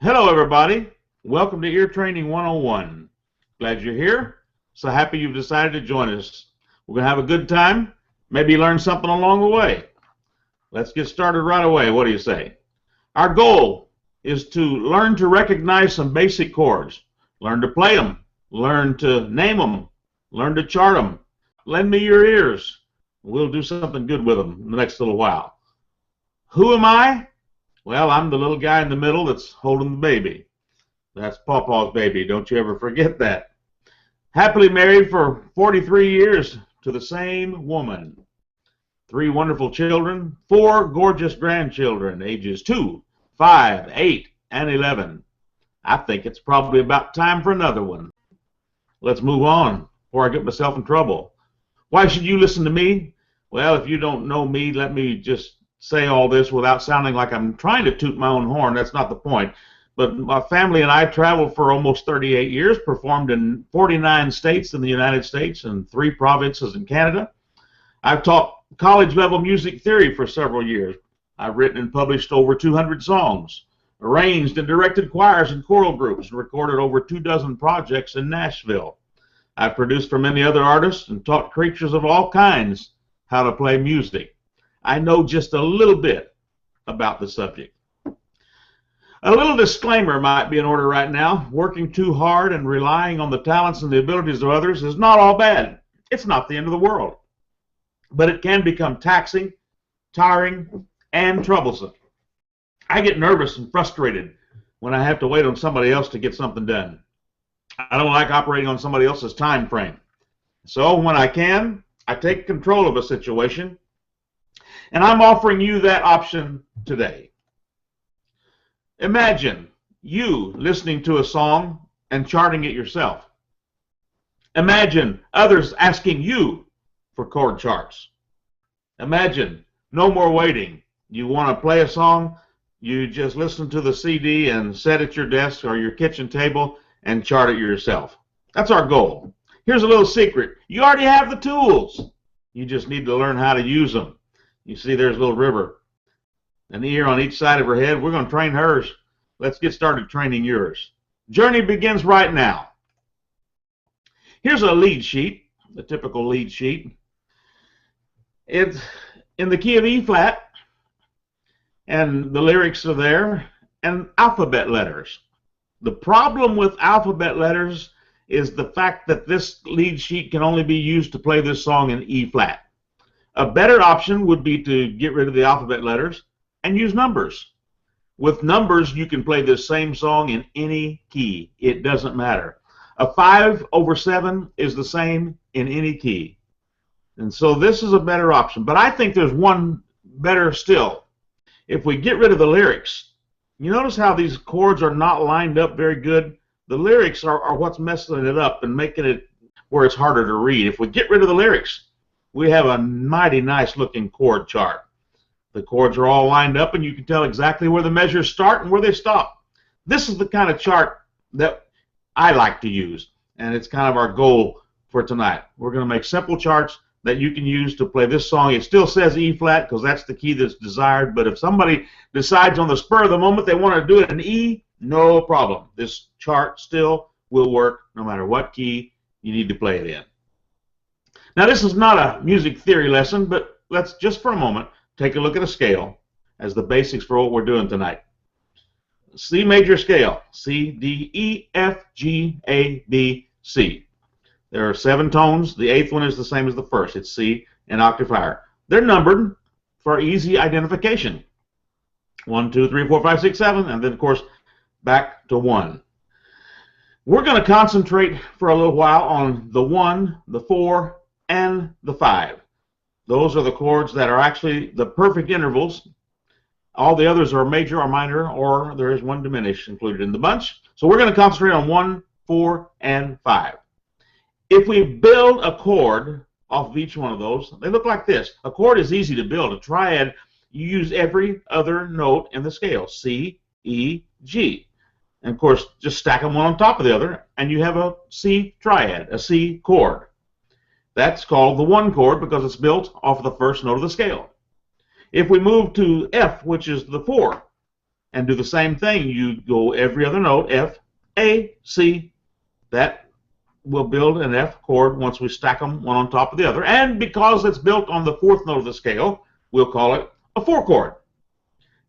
Hello, everybody. Welcome to Ear Training 101. Glad you're here. So happy you've decided to join us. We're going to have a good time, maybe learn something along the way. Let's get started right away. What do you say? Our goal is to learn to recognize some basic chords, learn to play them, learn to name them, learn to chart them. Lend me your ears. We'll do something good with them in the next little while. Who am I? Well, I'm the little guy in the middle that's holding the baby. That's Pawpaw's baby. Don't you ever forget that. Happily married for 43 years to the same woman. 3 wonderful children, 4 gorgeous grandchildren, ages 2, 5, 8, and 11. I think it's probably about time for another one. Let's move on before I get myself in trouble. Why should you listen to me? Well, if you don't know me, let me just say all this without sounding like I'm trying to toot my own horn. That's not the point. But my family and I traveled for almost 38 years, performed in 49 states in the United States and 3 provinces in Canada. I've taught college-level music theory for several years. I've written and published over 200 songs, arranged and directed choirs and choral groups, and recorded over 24 projects in Nashville. I've produced for many other artists and taught creatures of all kinds how to play music. I know just a little bit about the subject. A little disclaimer might be in order right now. Working too hard and relying on the talents and the abilities of others is not all bad. It's not the end of the world. But it can become taxing, tiring, and troublesome. I get nervous and frustrated when I have to wait on somebody else to get something done. I don't like operating on somebody else's time frame. So when I can, I take control of a situation. And I'm offering you that option today. Imagine you listening to a song and charting it yourself. Imagine others asking you for chord charts. Imagine no more waiting. You want to play a song, you just listen to the CD and sit at your desk or your kitchen table and chart it yourself. That's our goal. Here's a little secret. You already have the tools. You just need to learn how to use them. You see there's a little river, an ear on each side of her head. We're going to train hers. Let's get started training yours. Journey begins right now. Here's a lead sheet, the typical lead sheet. It's in the key of E flat, and the lyrics are there, and alphabet letters. The problem with alphabet letters is the fact that this lead sheet can only be used to play this song in E flat. A better option would be to get rid of the alphabet letters and use numbers. With numbers, you can play this same song in any key. It doesn't matter. A 5/7 is the same in any key. And so this is a better option. But I think there's one better still. If we get rid of the lyrics, you notice how these chords are not lined up very good? The lyrics are what's messing it up and making it where it's harder to read. If we get rid of the lyrics, we have a mighty nice looking chord chart. The chords are all lined up and you can tell exactly where the measures start and where they stop. This is the kind of chart that I like to use, and it's kind of our goal for tonight. We're going to make simple charts that you can use to play this song. It still says E flat because that's the key that's desired, but if somebody decides on the spur of the moment they want to do it in E, no problem. This chart still will work no matter what key you need to play it in. Now, this is not a music theory lesson, but let's just for a moment take a look at a scale as the basics for what we're doing tonight. C major scale, C, D, E, F, G, A, B, C. There are 7 tones. The 8th one is the same as the first. It's C, an octave higher. They're numbered for easy identification. 1, 2, 3, 4, 5, 6, 7, and then, of course, back to 1. We're going to concentrate for a little while on the 1, the 4, and the 5. Those are the chords that are actually the perfect intervals. All the others are major or minor, or there is one diminished included in the bunch. So we're going to concentrate on 1, 4, and 5. If we build a chord off of each one of those, they look like this. A chord is easy to build. A triad, you use every other note in the scale, C, E, G. And of course, just stack them one on top of the other, and you have a C triad, a C chord. That's called the 1 chord because it's built off of the first note of the scale. If we move to F, which is the 4, and do the same thing. You go every other note, F, A, C. That will build an F chord once we stack them one on top of the other. And because it's built on the fourth note of the scale, we'll call it a 4 chord.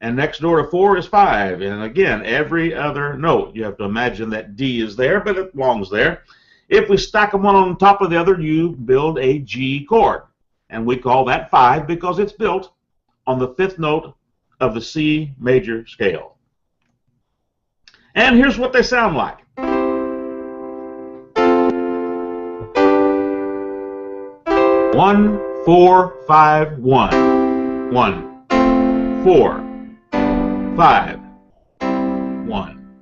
And next door to 4 is 5. And again, every other note. You have to imagine that D is there, but it belongs there. If we stack them one on top of the other, you build a G chord. And we call that 5 because it's built on the fifth note of the C major scale. And here's what they sound like. 1, 4, 5, 1. 1, 4, 5, 1.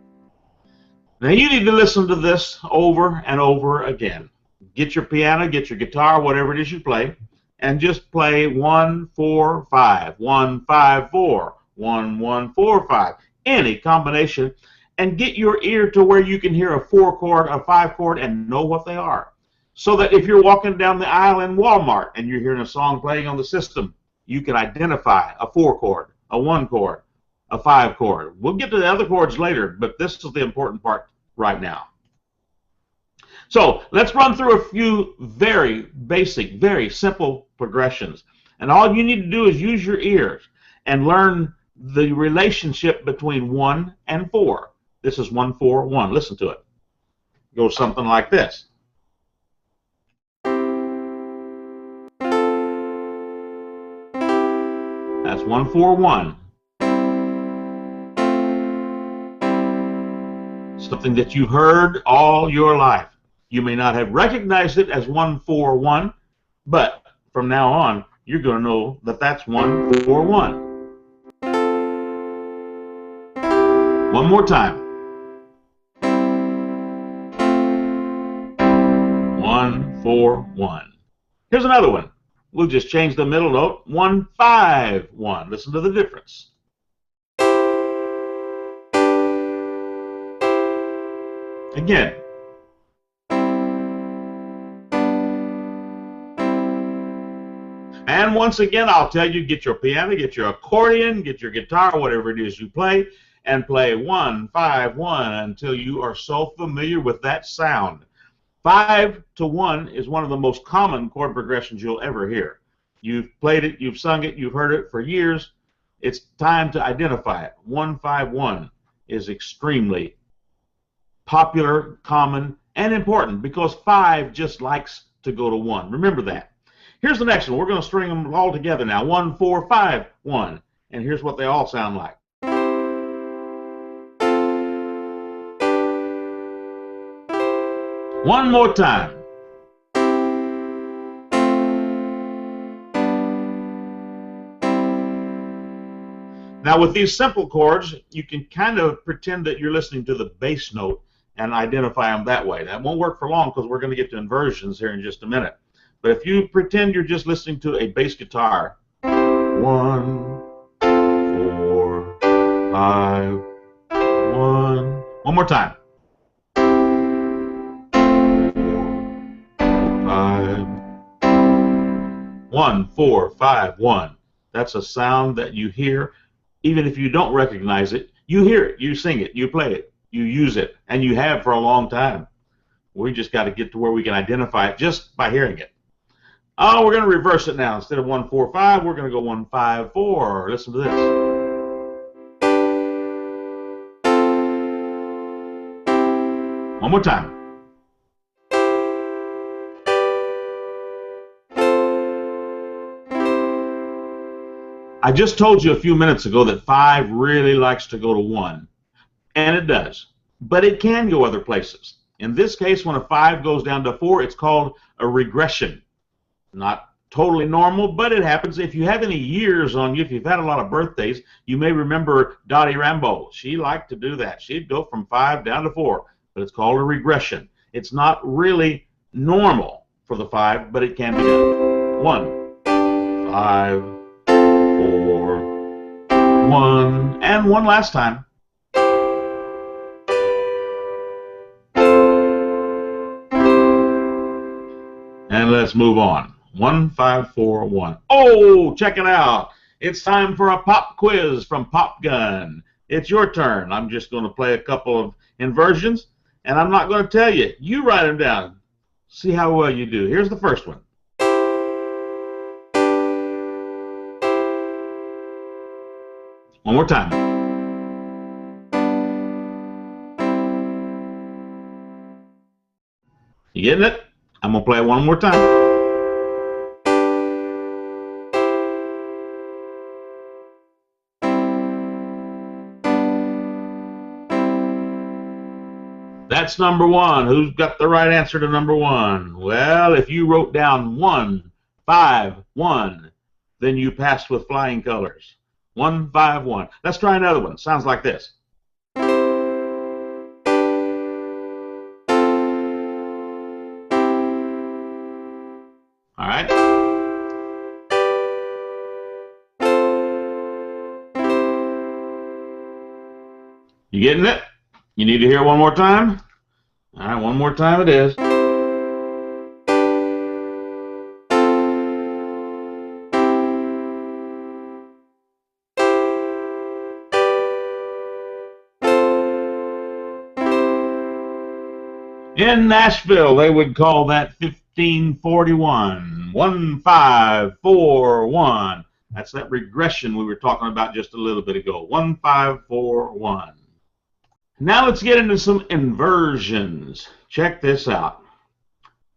Now you need to listen to this over and over again. Get your piano, get your guitar, whatever it is you play, and just play 1, 4, 5, 1, 5, 4, 1, 1, 4, 5, any combination, and get your ear to where you can hear a 4 chord, a 5 chord, and know what they are. So that if you're walking down the aisle in Walmart and you're hearing a song playing on the system, you can identify a 4 chord, a 1 chord, a 5 chord. We'll get to the other chords later, but this is the important part right now. So let's run through a few very basic, very simple progressions. And all you need to do is use your ears and learn the relationship between 1 and 4. This is 1, 4, 1. Listen to it. It goes something like this. That's 1, 4, 1. Something that you've heard all your life. You may not have recognized it as 1, 4, 1, but from now on, you're going to know that that's 1, 4, 1. One more time. 1, 4, 1. Here's another one. We'll just change the middle note. 1, 5, 1. Listen to the difference. Again. And once again, I'll tell you, get your piano, get your accordion, get your guitar, whatever it is you play, and play 1, 5, 1 until you are so familiar with that sound. 5 to 1 is one of the most common chord progressions you'll ever hear. You've played it, you've sung it, you've heard it for years. It's time to identify it. 1, 5, 1 is extremely popular, common, and important because 5 just likes to go to 1. Remember that. Here's the next one. We're going to string them all together now. 1, 4, 5, 1. And here's what they all sound like. One more time. Now with these simple chords, you can kind of pretend that you're listening to the bass note and identify them that way. That won't work for long because we're going to get to inversions here in just a minute. But if you pretend you're just listening to a bass guitar, 1, 4, 5, 1. One more time. 1, 4, 5, 1. That's a sound that you hear. Even if you don't recognize it, you hear it, you sing it, you play it, you use it, and you have for a long time. We just got to get to where we can identify it just by hearing it. Oh, we're going to reverse it now. Instead of 1, 4, 5, we're going to go 1, 5, 4. Listen to this. One more time. I just told you a few minutes ago that 5 really likes to go to 1, and it does, but it can go other places. In this case, when a 5 goes down to 4, it's called a regression. Not totally normal, but it happens. If you have any years on you, if you've had a lot of birthdays, you may remember Dottie Rambo. She liked to do that. She'd go from 5 down to 4, but it's called a regression. It's not really normal for the 5, but it can be done. 1, 5, 4, 1, and one last time. And let's move on. 1, 5, 4, 1. Oh, check it out. It's time for a pop quiz from Pop Gun. It's your turn. I'm just going to play a couple of inversions, and I'm not going to tell you. You write them down. See how well you do. Here's the first one. One more time. You getting it? I'm going to play it one more time. That's number one. Who's got the right answer to number one? Well, if you wrote down 1, 5, 1, then you passed with flying colors. 1, 5, 1. Let's try another one. Sounds like this. All right. You getting it? You need to hear it one more time? All right, one more time it is. In Nashville, they would call that 1541. 1, 5, 4, 1. That's that regression we were talking about just a little bit ago. 1, 5, 4, 1. Now let's get into some inversions. Check this out.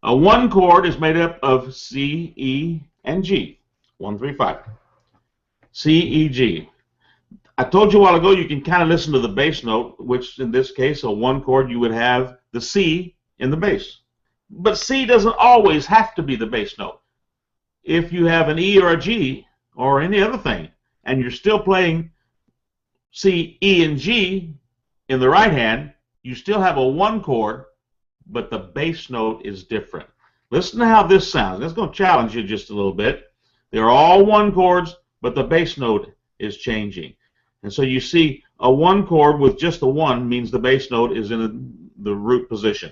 A 1 chord is made up of C, E, and G. 1, 3, 5. C, E, G. I told you a while ago you can kind of listen to the bass note, which in this case, a 1 chord, you would have the C in the bass. But C doesn't always have to be the bass note. If you have an E or a G or any other thing, and you're still playing C, E, and G in the right hand, you still have a 1 chord, but the bass note is different. Listen to how this sounds. It's going to challenge you just a little bit. They're all 1 chords, but the bass note is changing. And so you see a 1 chord with just a 1 means the bass note is in the root position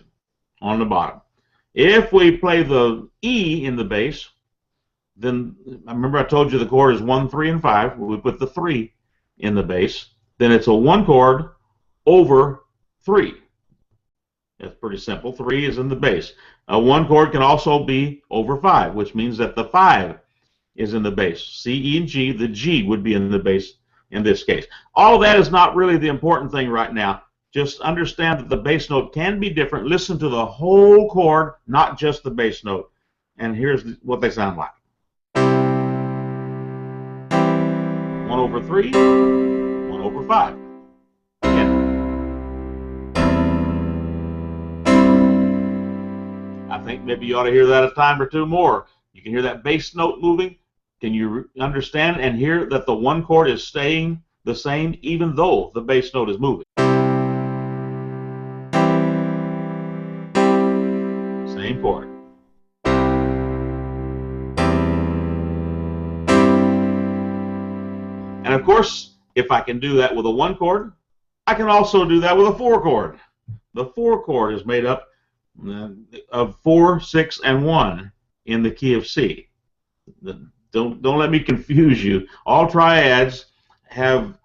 on the bottom. If we play the E in the bass, then I remember I told you the chord is 1, 3, and 5. We put the 3 in the bass. Then it's a 1 chord over 3. That's pretty simple. 3 is in the bass. A 1 chord can also be over 5, which means that the 5 is in the bass. C, E, and G, the G would be in the bass in this case. All of that is not really the important thing right now. Just understand that the bass note can be different. Listen to the whole chord, not just the bass note. And here's what they sound like. 1 over 3, 1 over 5. I think maybe you ought to hear that a time or two more. You can hear that bass note moving. Can you understand and hear that the 1 chord is staying the same even though the bass note is moving? Same chord. And of course, if I can do that with a 1 chord, I can also do that with a 4 chord. The 4 chord is made up of 4, 6, and 1 in the key of C. Don't let me confuse you. All triads have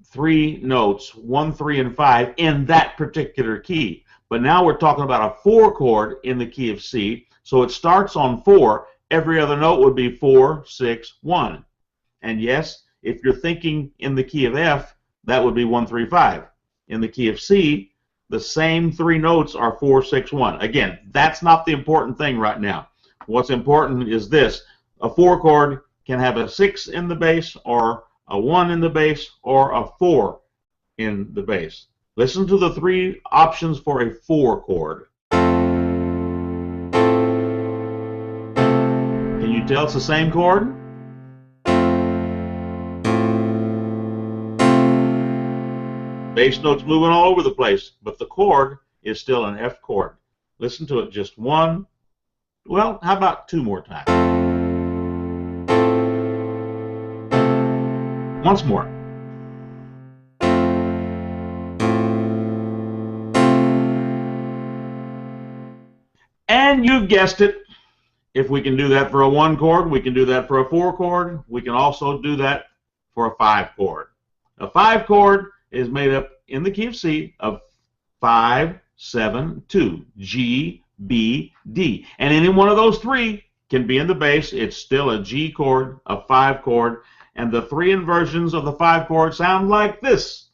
3 notes, 1, 3, and 5 in that particular key. But now we're talking about a 4 chord in the key of C. So it starts on 4. Every other note would be 4, 6, 1. And yes, if you're thinking in the key of F, that would be 1, 3, 5. In the key of C, the same 3 notes are 4, 6, 1. Again, that's not the important thing right now. What's important is this. A 4 chord can have a 6 in the bass, or a 1 in the bass, or a 4 in the bass. Listen to the 3 options for a 4 chord. Can you tell it's the same chord? Bass note's moving all over the place, but the chord is still an F chord. Listen to it just 1. Well, how about 2 more times? Once more. And you guessed it. If we can do that for a 1 chord, we can do that for a 4 chord. We can also do that for a 5 chord. A 5 chord is made up in the key of C of 5, 7, 2, G, B, D. And any one of those three can be in the bass. It's still a G chord, a 5 chord, and the three inversions of the 5 chord sound like this.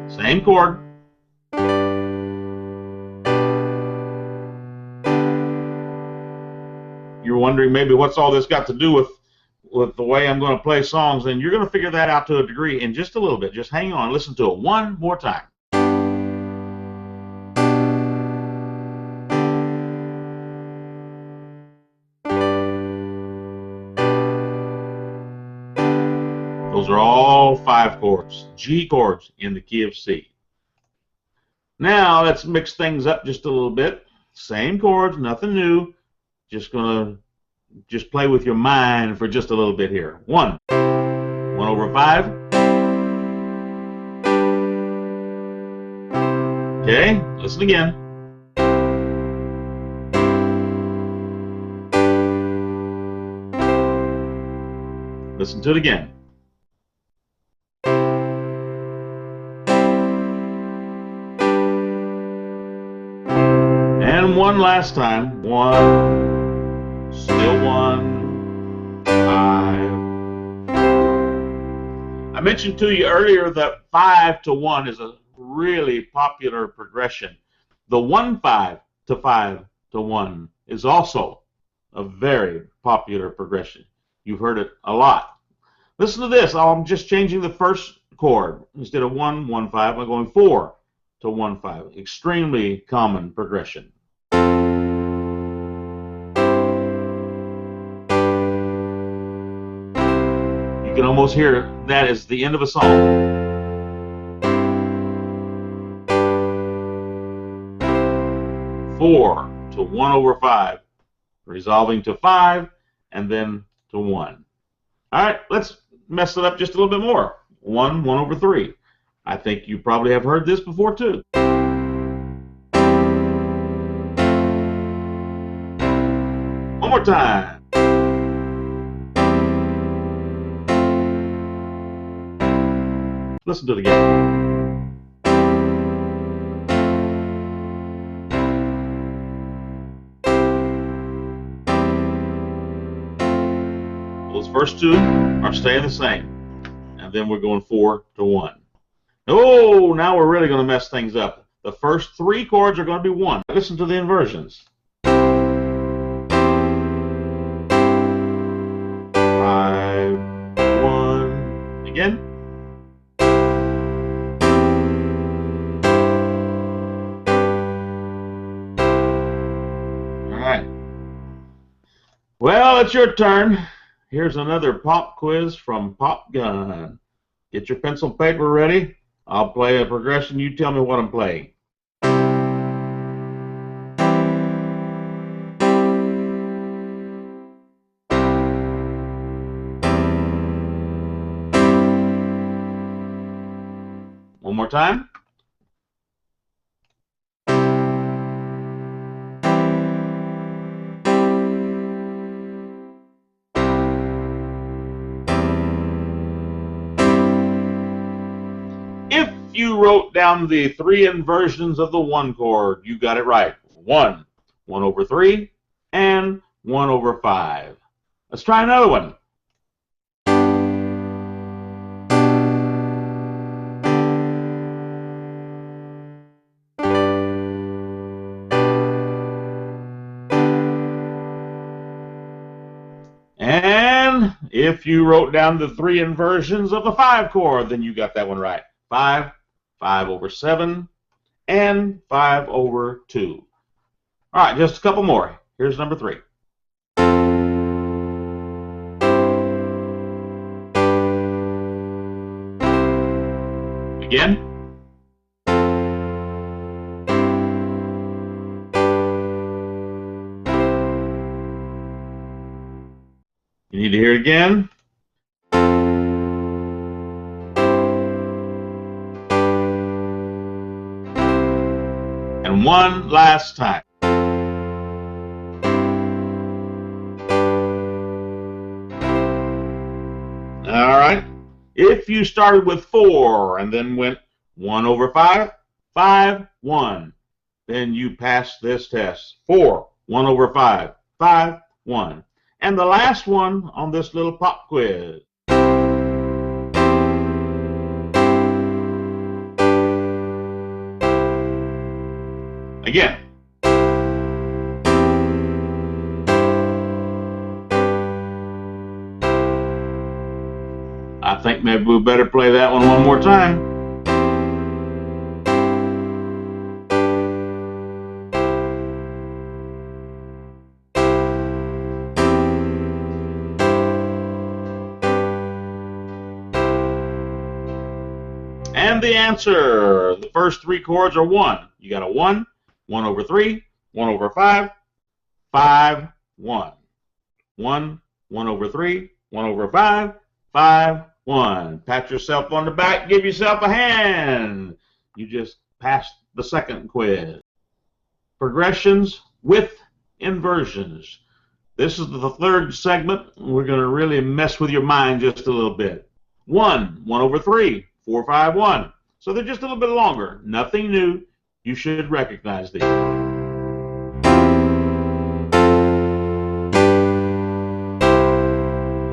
Same chord. You're wondering maybe what's all this got to do with the way I'm going to play songs, and you're going to figure that out to a degree in just a little bit. Just hang on, listen to it one more time. Those are all 5 chords, G chords in the key of C. Now let's mix things up just a little bit. Same chords, nothing new. Just gonna play with your mind for just a little bit here. 1 over 5. Okay, listen again. Listen to it again. And one last time. 1, still 1, 5. I mentioned to you earlier that 5 to 1 is a really popular progression. The 1-5 to 5 to 1 is also a very popular progression. You've heard it a lot. Listen to this. I'm just changing the first chord. Instead of 1, 1, 5, I'm going 4 to 1, 5. Extremely common progression. You can almost hear that as the end of a song. Four to 1 over 5, resolving to 5, and then to 1. All right, let's mess it up just a little bit more. 1 over 3. I think you probably have heard this before too. One more time. Listen to it again. Those first two are staying the same. And then we're going 4 to 1. Oh, now we're really going to mess things up. The first 3 chords are going to be 1. Listen to the inversions. 5, 1. Again. All right. Well, it's your turn. Here's another pop quiz from Pop Gun. Get your pencil and paper ready. I'll play a progression. You tell me what I'm playing. One more time. If you wrote down the 3 inversions of the 1 chord, you got it right. 1 over 3, and 1 over 5. Let's try another one. And if you wrote down the 3 inversions of the 5 chord, then you got that one right. 5, 5 over 7, and 5 over 2. All right, just a couple more. Here's number 3. Again. You need to hear it again. And one last time. All All right. If you started with 4 and then went 1 over 5, 5, 1, then you passed this test. 4, 1 over 5, 5, 1. And the last one on this little pop quiz. Again. I think maybe we better play that one more time. And the answer, the first 3 chords are 1. You got a 1, 1 over 3, 1 over 5, 5, 1. 1, 1 over 3, 1 over 5, 5, 1. Pat yourself on the back, give yourself a hand. You just passed the second quiz. Progressions with inversions. This is the third segment. We're going to really mess with your mind just a little bit. 1, 1 over 3, 4, 5, 1. So they're just a little bit longer. Nothing new. You should recognize these.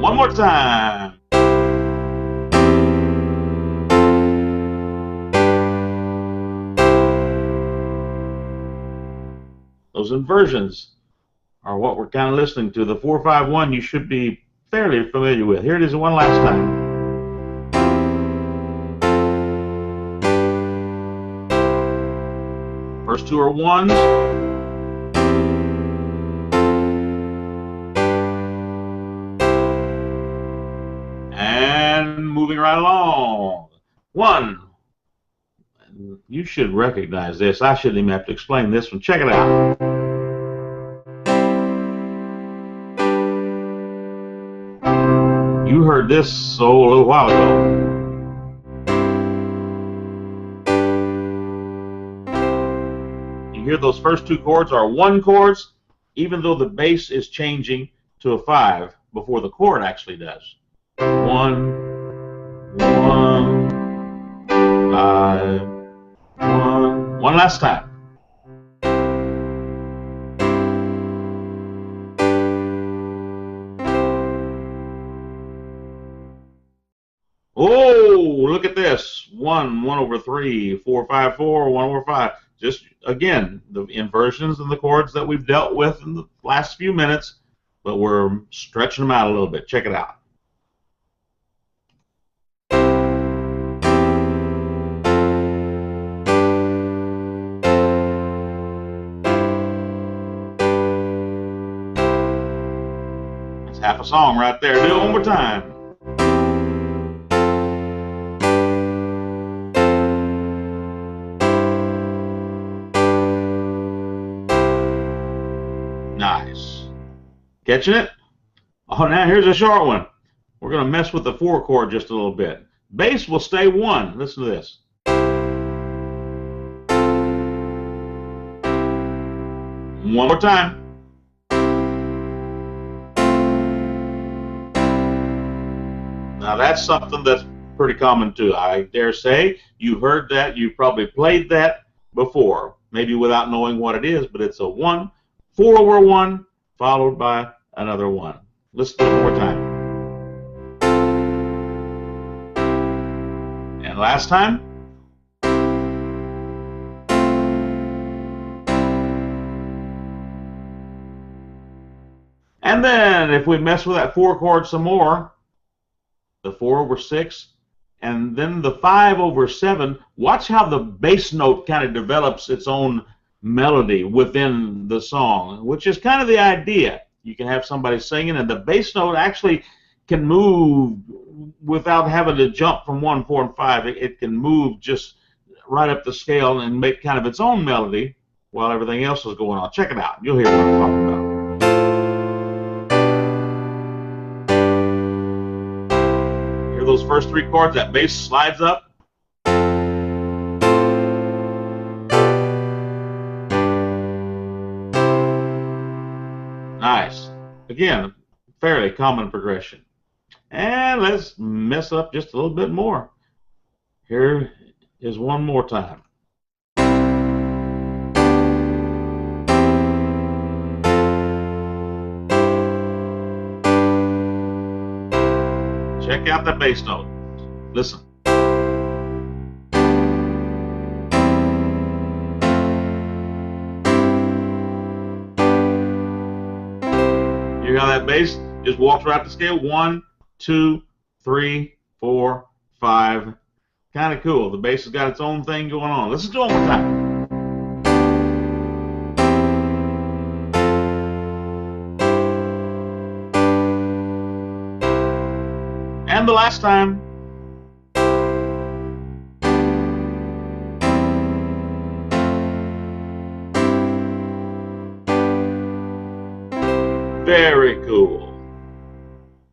One more time. Those inversions are what we're kind of listening to. The 4, 5, 1 you should be fairly familiar with. Here it is one last time. First 2 are 1s. And moving right along. 1. You should recognize this. I shouldn't even have to explain this one. Check it out. You heard this a little while ago. You hear those first 2 chords are 1 chords, even though the bass is changing to a 5 before the chord actually does. 1, 1, 5, 1. One last time. Oh, look at this. 1, 1 over 3, 4, 5, 4, 1 over 5. Just, again, the inversions and the chords that we've dealt with in the last few minutes, but we're stretching them out a little bit. Check it out. That's half a song right there. Do it one more time. Nice. Catching it? Oh, now here's a short one. We're going to mess with the 4 chord just a little bit. Bass will stay 1. Listen to this. One more time. Now that's something that's pretty common too. I dare say you've heard that. You've probably played that before, maybe without knowing what it is, but it's a 1, 4 over 1, followed by another 1. Listen to it one more time. And last time. And then if we mess with that 4 chord some more, the 4 over 6, and then the 5 over 7, watch how the bass note kind of develops its own melody within the song, which is kind of the idea. You can have somebody singing, and the bass note actually can move without having to jump from 1, 4, and 5. It can move just right up the scale and make kind of its own melody while everything else is going on. Check it out. You'll hear what I'm talking about. Hear those first 3 chords? That bass slides up. Nice. Again, fairly common progression. And let's mess up just a little bit more. Here is one more time. Check out that bass note. Listen. You hear how that bass just walks right up the scale? 1, 2, 3, 4, 5. Kind of cool. The bass has got its own thing going on. Listen to it one more time. And the last time. Very cool.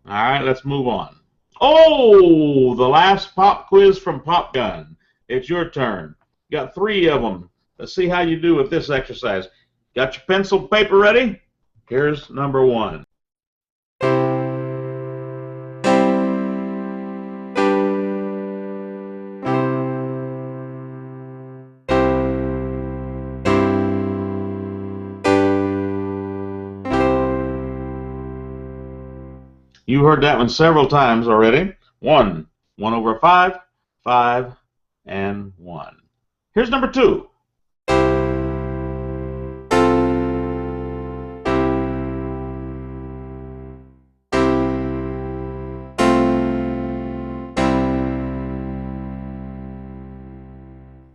All right, let's move on. Oh, the last pop quiz from Pop Gun. It's your turn. Got 3 of them. Let's see how you do with this exercise. Got your pencil paper ready? Here's number 1. You heard that one several times already. 1, 1 over 5, 5, and 1. Here's number 2.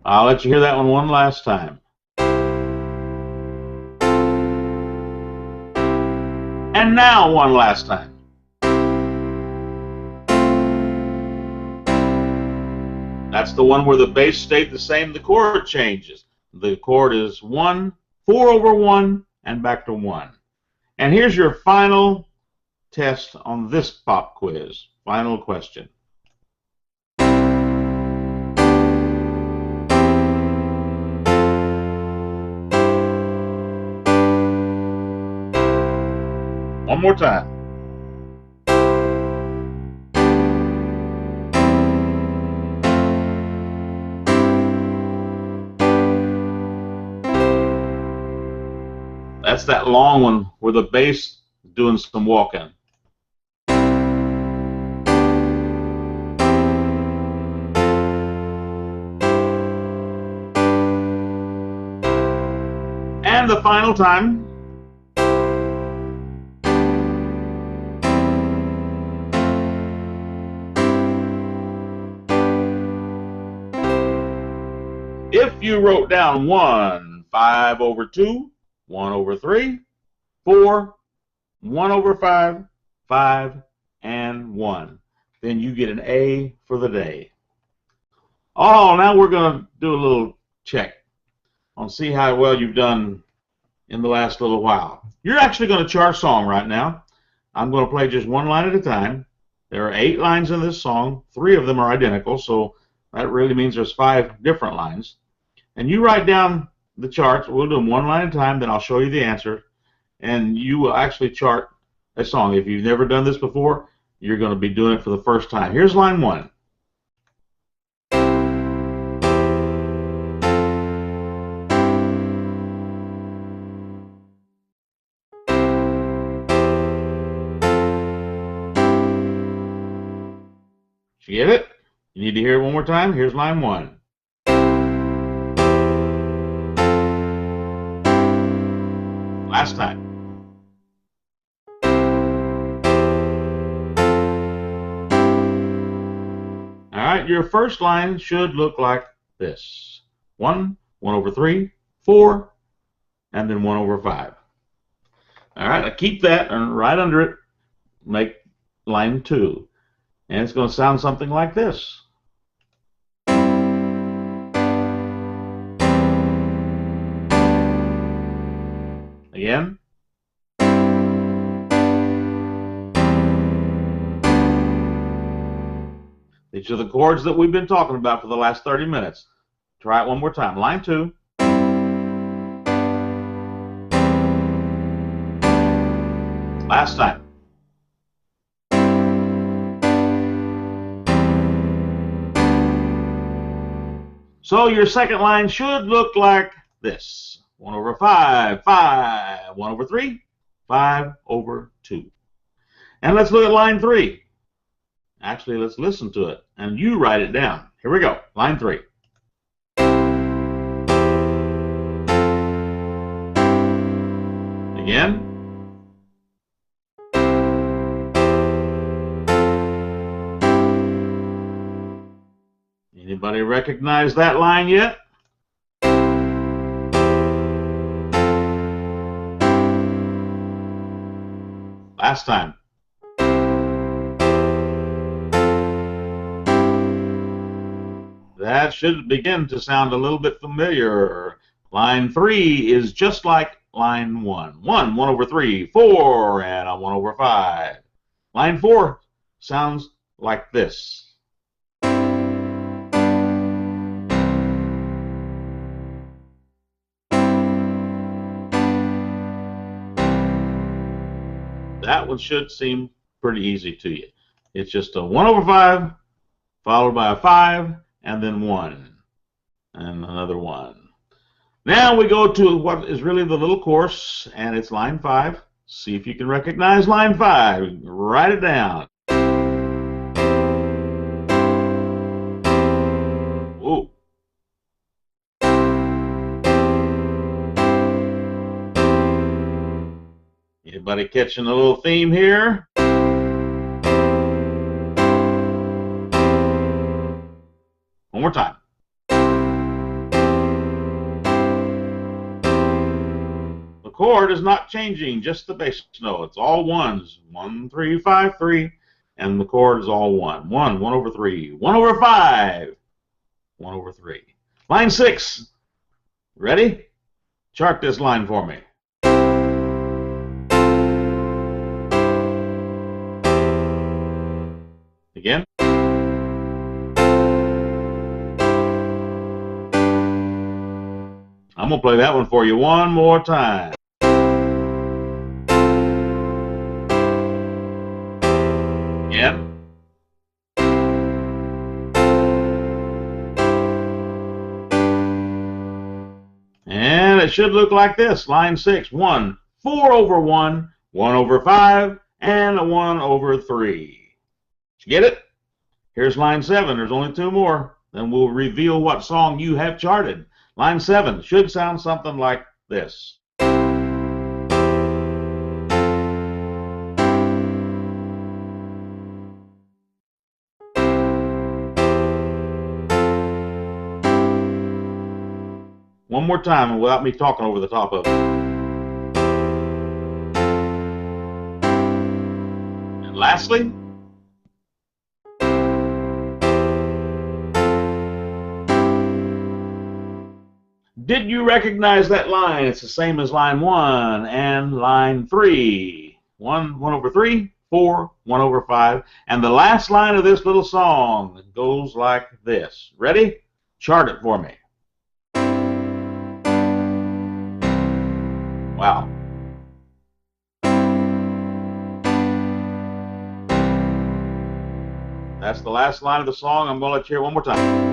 I'll let you hear that one last time. And now one last time. That's the one where the bass stayed the same, the chord changes. The chord is 1, 4 over 1, and back to 1. And here's your final test on this pop quiz. Final question. One more time. That's that long one where the bass is doing some walking. And the final time. If you wrote down 1, 5 over 2, 1 over 3, 4, 1 over 5, 5, and 1, then you get an A for the day. Oh, now we're going to do a little check on see how well you've done in the last little while. You're actually going to chart song right now. I'm going to play just one line at a time. There are 8 lines in this song. 3 of them are identical, so that really means there's 5 different lines. And you write down the charts. We'll do them one line at a time, then I'll show you the answer. And you will actually chart a song. If you've never done this before, you're going to be doing it for the first time. Here's line 1. Did you get it? You need to hear it one more time? Here's line 1. Last time. All right, your first line should look like this. 1, 1 over 3, 4, and then 1 over 5. All right, now keep that and right under it, make line 2. And it's going to sound something like this. Again. These are the chords that we've been talking about for the last 30 minutes. Try it one more time. Line 2. Last time. So your second line should look like this. 1 over 5, 5, 1 over 3, 5 over 2. And let's look at line 3. Actually, let's listen to it, and you write it down. Here we go, line 3. Again. Anybody recognize that line yet? Last time. That should begin to sound a little bit familiar. Line 3 is just like line 1. 1 over 3, 4, and a 1 over 5. Line 4 sounds like this. That one should seem pretty easy to you. It's just a 1 over 5, followed by a 5, and then 1, and another 1. Now we go to what is really the little chorus, and it's line 5. See if you can recognize line 5. Write it down. Whoa. Anybody catching a little theme here? One more time. The chord is not changing, just the bass note. It's all ones. 1, 3, 5, 3. And the chord is all 1. 1, 1 over 3. 1 over 5. 1 over 3. Line 6. Ready? Chart this line for me. Again. I'm going to play that one for you one more time. Again. And it should look like this. Line 6. 1, 4 over 1, 1 over 5, and a 1 over 3. Did you get it? Here's line 7. There's only 2 more. Then we'll reveal what song you have charted. Line 7 should sound something like this. One more time without me talking over the top of it. And lastly, did you recognize that line? It's the same as line 1 and line 3. 1 over 3, 4, 1 over 5. And the last line of this little song goes like this. Ready? Chart it for me. Wow. That's the last line of the song. I'm going to let you hear it one more time.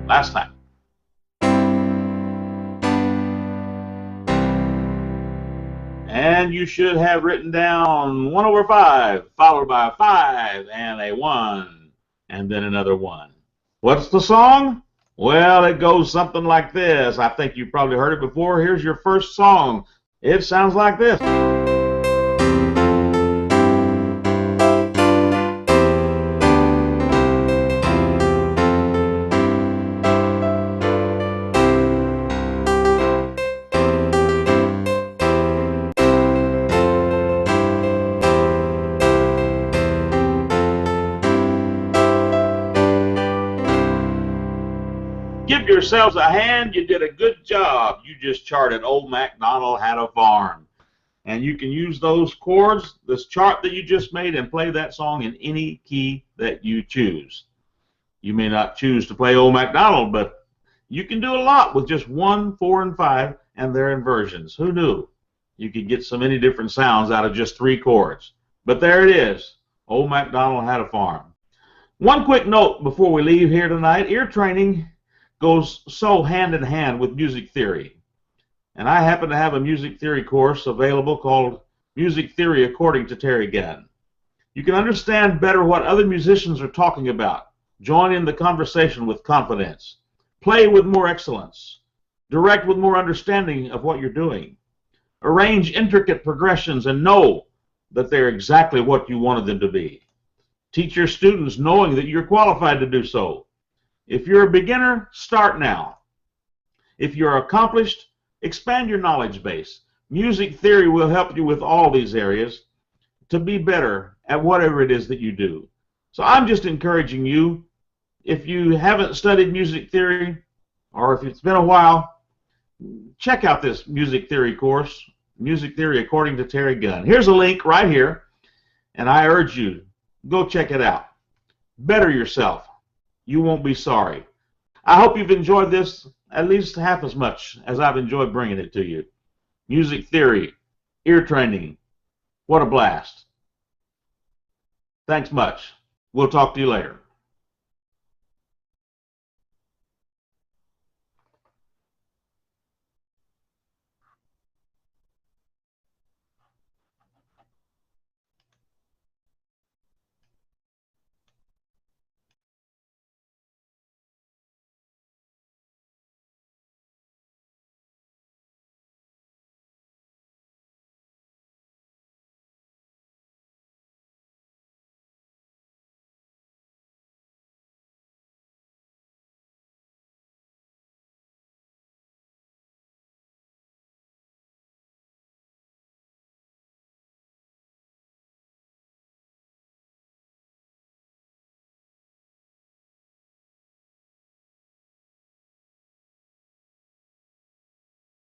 Last time. And you should have written down 1 over 5, followed by a 5 and a 1, and then another 1. What's the song? Well, it goes something like this. I think you've probably heard it before. Here's your first song. It sounds like this. Give yourselves a hand. You did a good job. You just charted Old MacDonald Had a Farm. And you can use those chords, this chart that you just made, and play that song in any key that you choose. You may not choose to play Old MacDonald, but you can do a lot with just 1, 4, and 5 and their inversions. Who knew? You could get so many different sounds out of just 3 chords. But there it is. Old MacDonald Had a Farm. One quick note before we leave here tonight: ear training goes so hand in hand with music theory. And I happen to have a music theory course available called Music Theory According to Terry Gunn. You can understand better what other musicians are talking about, join in the conversation with confidence, play with more excellence, direct with more understanding of what you're doing, arrange intricate progressions and know that they're exactly what you wanted them to be. Teach your students knowing that you're qualified to do so. If you're a beginner, start now. If you're accomplished, expand your knowledge base. Music theory will help you with all these areas to be better at whatever it is that you do. So I'm just encouraging you, if you haven't studied music theory, or if it's been a while, check out this music theory course, Music Theory According to Terry Gunn. Here's a link right here, and I urge you, go check it out. Better yourself. You won't be sorry. I hope you've enjoyed this at least half as much as I've enjoyed bringing it to you. Music theory, ear training, what a blast. Thanks much. We'll talk to you later.